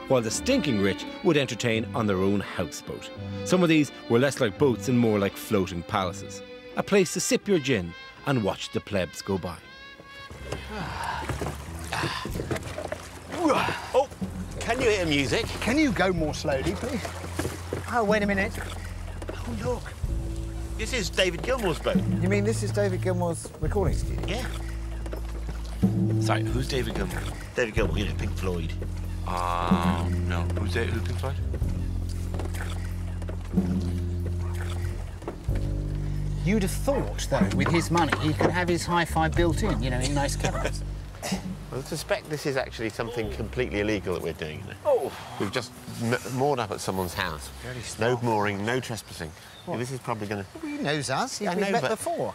while the stinking rich would entertain on their own houseboat. Some of these were less like boats and more like floating palaces. A place to sip your gin and watch the plebs go by. Oh, can you hear music? Can you go more slowly, please? Oh, wait a minute. Oh, look. This is David Gilmour's boat. You mean this is David Gilmour's recording studio? Yeah. Sorry, who's David Gilmour? David Gilmour, you know, Pink Floyd. No. Who's Pink Floyd? You'd have thought, though, with his money, he could have his hi-fi built in, you know, in nice cabins. I suspect this is actually something completely illegal that we're doing. Oh. We've just moored up at someone's house. No mooring, no trespassing. Yeah, this is probably going to... Well, he knows us. We've met before.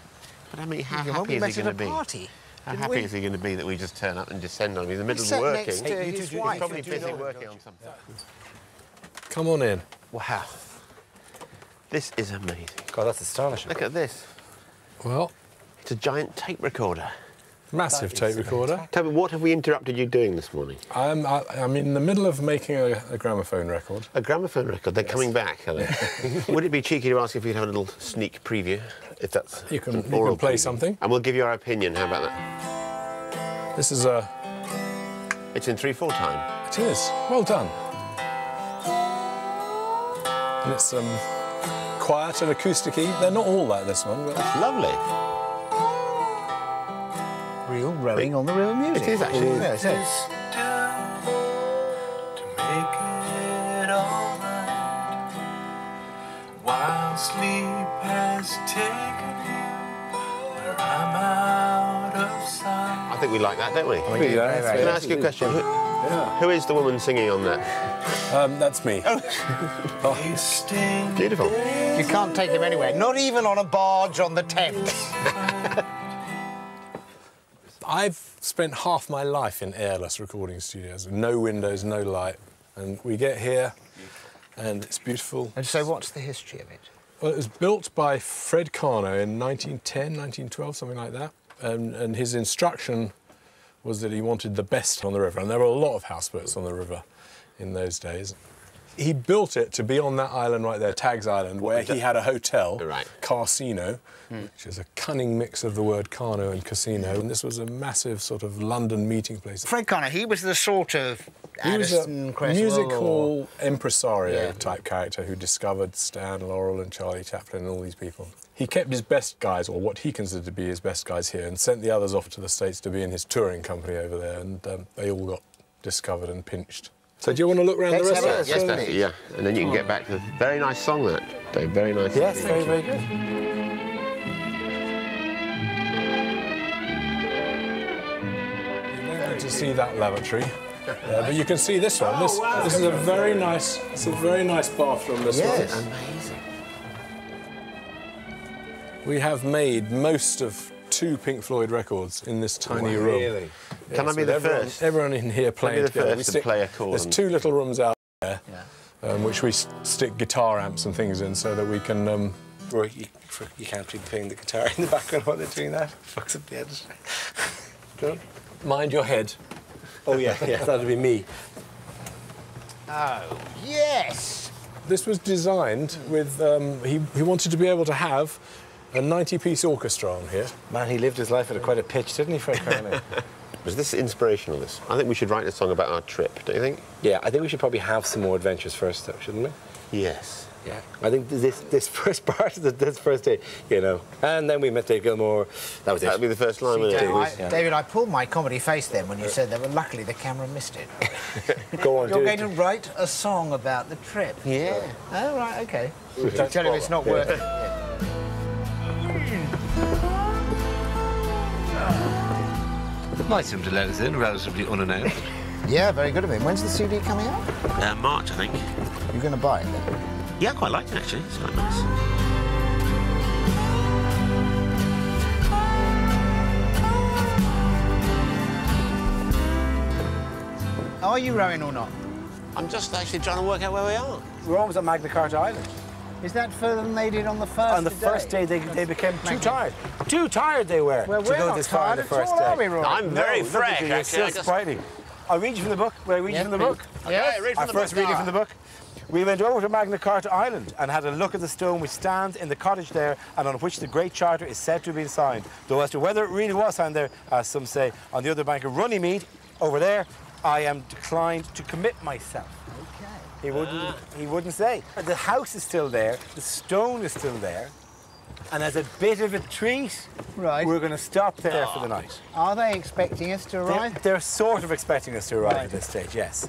But I mean, how happy is he going to be? Party, how happy is he going to be that we just turn up and descend on him? He's in the middle of working. Next to his wife. He's probably busy working on something. Come on in. Wow. This is amazing. God, that's astonishing. Look at this. Well... It's a giant tape recorder. Massive tape recorder. Tell me, what have we interrupted you doing this morning? I'm in the middle of making a gramophone record. A gramophone record? They're coming back, are they? Would it be cheeky to ask if we could have a little sneak preview, if that's You can play something. And we'll give you our opinion. How about that? This is a... It's in 3/4 time. It is. Well done. And it's quiet and acousticy. They're not all like this one, but... It's lovely. Real rowing on the river music. It is actually. Yeah, it is. To make it all right, while sleep has taken you where I'm out of sight. I think we like that, don't we? Yeah, Can I ask you a question? Who is the woman singing on that? That's me. Beautiful. You can't take him anywhere, not even on a barge on the Thames. I've spent half my life in airless recording studios, no windows, no light, and we get here, and it's beautiful. And so what's the history of it? Well, it was built by Fred Carno in 1910, 1912, something like that, and his instruction was that he wanted the best on the river, and there were a lot of houseboats on the river in those days. He built it to be on that island right there, Tags Island, where he had a hotel, Casino, which is a cunning mix of the word Carno and casino. And this was a massive sort of London meeting place. Fred Carno, he was the sort of Addison, musical impresario type character who discovered Stan Laurel and Charlie Chaplin and all these people. He kept his best guys, or what he considered to be his best guys here, and sent the others off to the States to be in his touring company over there, and they all got discovered and pinched. So do you want to look around the rest of it? Yes, Bessie, yeah. And then you can get back to... Very nice song, that, Dave. Very nice. Yes, very, very good. You're going to see that lavatory. But you can see this one. This is a very nice... It's a very nice bathroom, this one. Yes. Amazing. We have made most of 2 Pink Floyd records in this tiny room. Really? Yeah, Can I be the first? Everyone in here playing together. To play a chord. There's 2 little rooms out there, which we stick guitar amps and things in so that we can... Rory, you can't be playing the guitar in the background while they're doing that. Fucks up the edge. Good. Mind your head. Oh, yeah, that'd be me. Oh, yes! This was designed with... he wanted to be able to have a 90-piece orchestra on here. Man, he lived his life at quite a pitch, didn't he, Fred Carno? Was this inspirational, this? I think we should write a song about our trip, don't you think? Yeah, I think we should probably have some more adventures first, though, shouldn't we? Yes. Yeah. I think this first part of this first day, you know. And then we met Dave Gilmour. That was it. That'd be the first line, wouldn't it? David, I pulled my comedy face then when you said that, but luckily the camera missed it. Go on, You're going to write a song about the trip? Yeah. Oh, right, OK. Don't tell him it's not worth it. Nice of him to let us in, relatively unannounced. Yeah, very good of him. When's the CD coming out? March, I think. You're going to buy it then? Yeah, I quite like it, actually. It's quite nice. Are you rowing or not? I'm just actually trying to work out where we are. We're almost at Magna Carta Island. Is that further than they did on the first day? On the first day, they became too tired. Too tired they were well, to go this far on the first day. Are we, Rory? I'm very fresh, actually. actually. It's just Friday. I'll read you from the book. Will I read you from the book? Yeah, read from Our the first book, reading Dara. from the book. We went over to Magna Carta Island and had a look at the stone which stands in the cottage there and on which the Great Charter is said to have been signed. Though as to whether it really was signed there, as some say, on the other bank of Runnymede, over there, I am declined to commit myself. Okay. He wouldn't say. The house is still there, the stone is still there, and as a bit of a treat, we're going to stop there for the night. Are they expecting us to arrive? They're sort of expecting us to arrive at this stage, yes.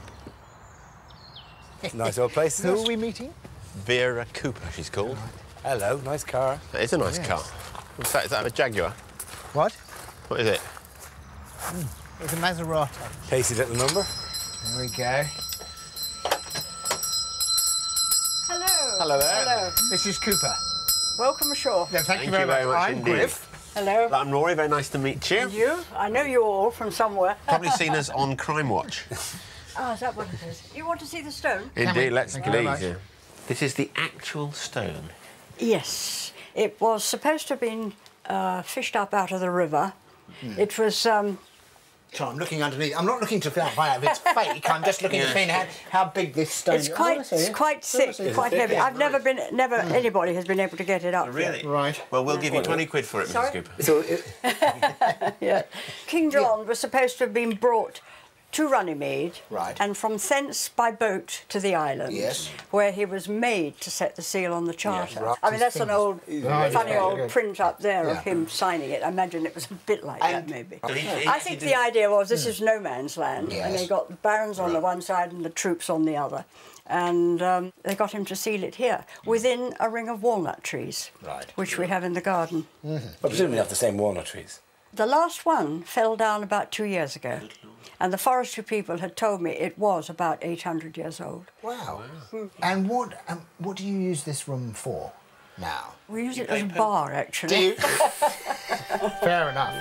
Nice old place. Who are we meeting? Vera Cooper, she's called. Hello, nice car. That is a nice car. What's that? Is that a Jaguar? What? What is it? It's a Maserati. Tasty little number. There we go. Hello. Hello there. Hello. Mrs. Cooper. Welcome ashore. No, thank you very much. I'm indeed. Griff. Hello. I'm Rory, very nice to meet you. And you? I know you all from somewhere. Probably seen us on Crime Watch. Oh, is that what it is? You want to see the stone? Indeed, let's Thank you very please. much. Yeah. This is the actual stone. Yes. It was supposed to have been fished up out of the river. It was... So I'm looking underneath. I'm not looking to find out if it's fake. I'm just looking to find out how big this stone is. It's quite thick, quite heavy. I've never anybody has been able to get it up. Really? Right. Well, we'll give you 20 quid for it, Sorry? Mrs. Cooper. So Yeah. King John was supposed to have been brought to Runnymede, Right. and from thence by boat to the island, Yes. where he was made to set the seal on the charter. right. I mean, that's an old, funny old good. print up there Yeah. of him signing it. I imagine it was a bit like that, maybe. He I think the idea was this is no man's land, and Yes. they got the barons on the one side and the troops on the other. And they got him to seal it here, within a ring of walnut trees, Right. which we have in the garden. Well, presumably not the same walnut trees. The last one fell down about 2 years ago, and the forestry people had told me it was about 800 years old. Wow. And what do you use this room for now? We use it as a bar, actually. Fair enough.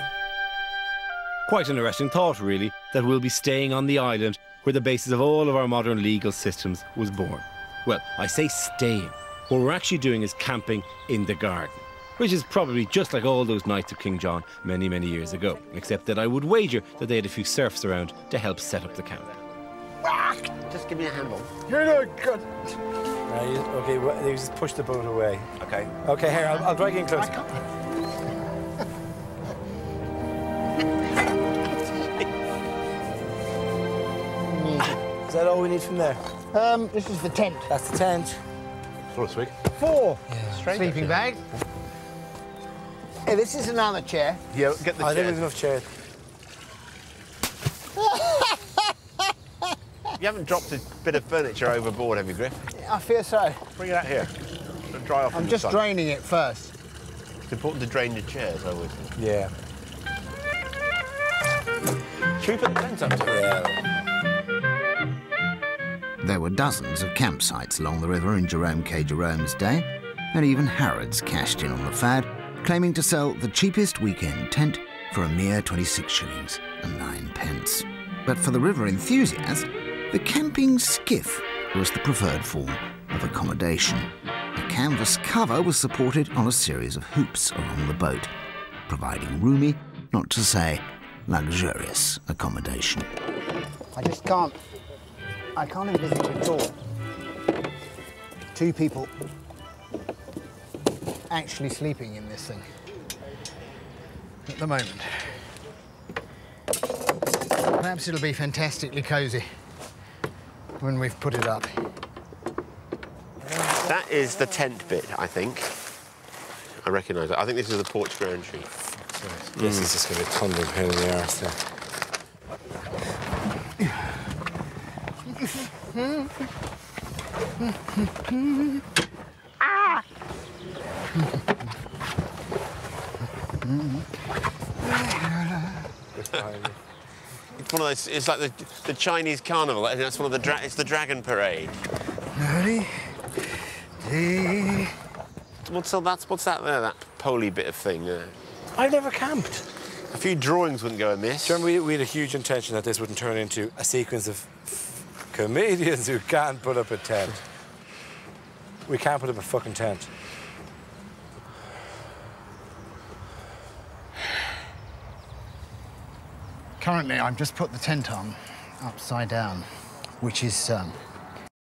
Quite an interesting thought, really, that we'll be staying on the island where the basis of all of our modern legal systems was born. Well, I say staying. What we're actually doing is camping in the garden, which is probably just like all those nights of King John many, many years ago, except that I would wager that they had a few serfs around to help set up the camp. Just give me a handle. You're not good. Okay, well, you just push the boat away. Okay. Okay, here, I'll drag you in closer. Is that all we need from there? This is the tent. That's the tent. Oh, sweet. 4 Strange, sleeping actually. bags. Hey, this is another chair. Yeah, get the I think chair. there's enough chairs. You haven't dropped a bit of furniture overboard, have you, Griff? I fear so. Bring it out here. It'll dry off in I'm the just sun. draining it first. It's important to drain your chairs, I would. Yeah. Should we put the tent up to it? There were dozens of campsites along the river in Jerome K Jerome's day, and even Harrods cashed in on the fad, claiming to sell the cheapest weekend tent for a mere 26 shillings and 9 pence. But for the river enthusiast, the camping skiff was the preferred form of accommodation. A canvas cover was supported on a series of hoops along the boat, providing roomy, not to say luxurious, accommodation. I just can't envisage at all 2 people actually sleeping in this thing at the moment. Perhaps it'll be fantastically cosy when we've put it up. That is the tent bit, I think. I recognise it. I think this is the porch ground sheet. This is just going to be a thundering pain in the arse there. It's one of those. It's like the Chinese carnival. And that's one of the. It's the dragon parade. Ready? What's that there? That poly bit of thing there. I've never camped. A few drawings wouldn't go amiss. Do you remember we had a huge intention that this wouldn't turn into a sequence of comedians who can't put up a tent. We can't put up a fucking tent. Currently, I've just put the tent on, upside down, which is